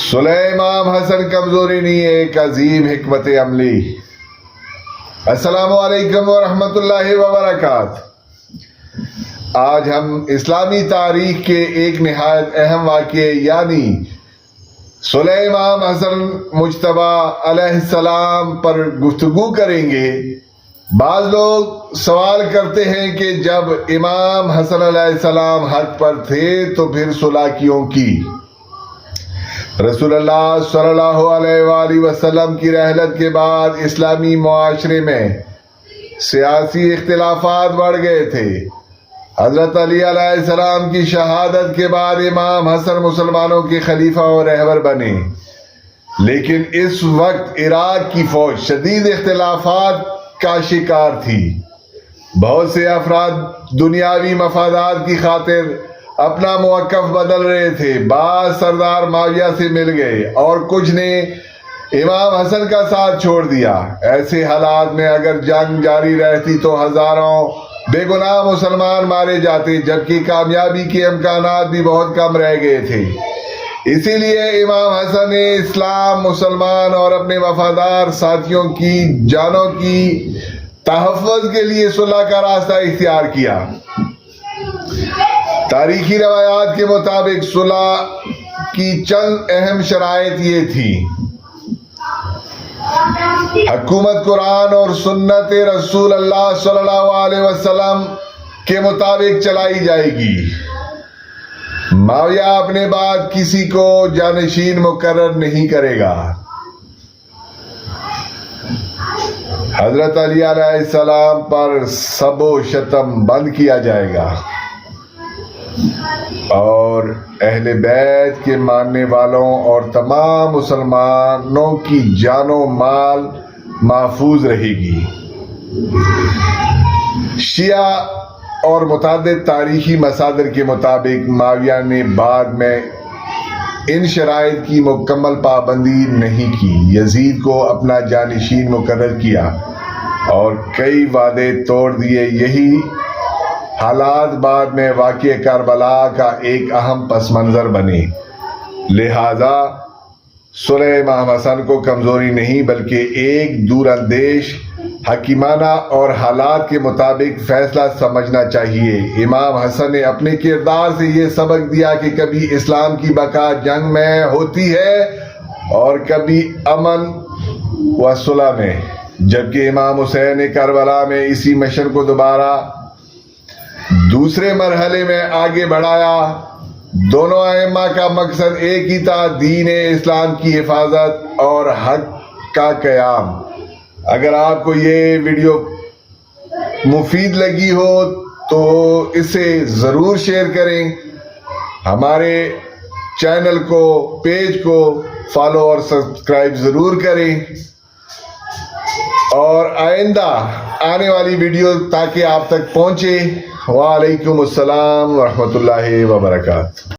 امام حسن کمزوری نہیں، ایک عظیم حکمت عملی۔ السلام علیکم ورحمۃ اللہ وبرکاتہ۔ آج ہم اسلامی تاریخ کے ایک نہایت اہم واقعے یعنی امام حسن مجتبیٰ علیہ السلام پر گفتگو کریں گے۔ بعض لوگ سوال کرتے ہیں کہ جب امام حسن علیہ السلام حق پر تھے تو پھر صلح کیوں کی؟ رسول اللہ صلی اللہ علیہ وآلہ وسلم کی رحلت کے بعد اسلامی معاشرے میں سیاسی اختلافات بڑھ گئے تھے۔ حضرت علی علیہ السلام کی شہادت کے بعد امام حسن مسلمانوں کے خلیفہ اور رہبر بنے، لیکن اس وقت عراق کی فوج شدید اختلافات کا شکار تھی۔ بہت سے افراد دنیاوی مفادات کی خاطر اپنا موقف بدل رہے تھے۔ بعض سردار معاویہ سے مل گئے اور کچھ نے امام حسن کا ساتھ چھوڑ دیا۔ ایسے حالات میں اگر جنگ جاری رہتی تو ہزاروں بے گناہ مسلمان مارے جاتے، جبکہ کامیابی کے امکانات بھی بہت کم رہ گئے تھے۔ اسی لیے امام حسن نے اسلام، مسلمان اور اپنے وفادار ساتھیوں کی جانوں کی تحفظ کے لیے صلح کا راستہ اختیار کیا۔ تاریخی روایات کے مطابق صلح کی چند اہم شرائط یہ تھی: حکومت قرآن اور سنت رسول اللہ صلی اللہ علیہ وسلم کے مطابق چلائی جائے گی۔ معاویہ اپنے بعد کسی کو جانشین مقرر نہیں کرے گا۔ حضرت علی علیہ السلام پر سب و شتم بند کیا جائے گا اور اہل بیت کے ماننے والوں اور تمام مسلمانوں کی جان و مال محفوظ رہے گی۔ شیعہ اور متعدد تاریخی مصادر کے مطابق معاویہ نے بعد میں ان شرائط کی مکمل پابندی نہیں کی، یزید کو اپنا جانشین مقرر کیا اور کئی وعدے توڑ دیے۔ یہی حالات بعد میں واقعہ کربلا کا ایک اہم پس منظر بنے۔ لہذا صلح امام حسن کو کمزوری نہیں بلکہ ایک دور اندیش، حکیمانہ اور حالات کے مطابق فیصلہ سمجھنا چاہیے۔ امام حسن نے اپنے کردار سے یہ سبق دیا کہ کبھی اسلام کی بقا جنگ میں ہوتی ہے اور کبھی امن و صلح میں، جبکہ امام حسین نے کربلا میں اسی مشن کو دوبارہ دوسرے مرحلے میں آگے بڑھایا۔ دونوں ائمہ کا مقصد ایک ہی تھا، دین اسلام کی حفاظت اور حق کا قیام۔ اگر آپ کو یہ ویڈیو مفید لگی ہو تو اسے ضرور شیئر کریں۔ ہمارے چینل کو، پیج کو فالو اور سبسکرائب ضرور کریں، اور آئندہ آنے والی ویڈیو تاکہ آپ تک پہنچے۔ وعلیکم السلام ورحمۃ اللہ وبرکاتہ۔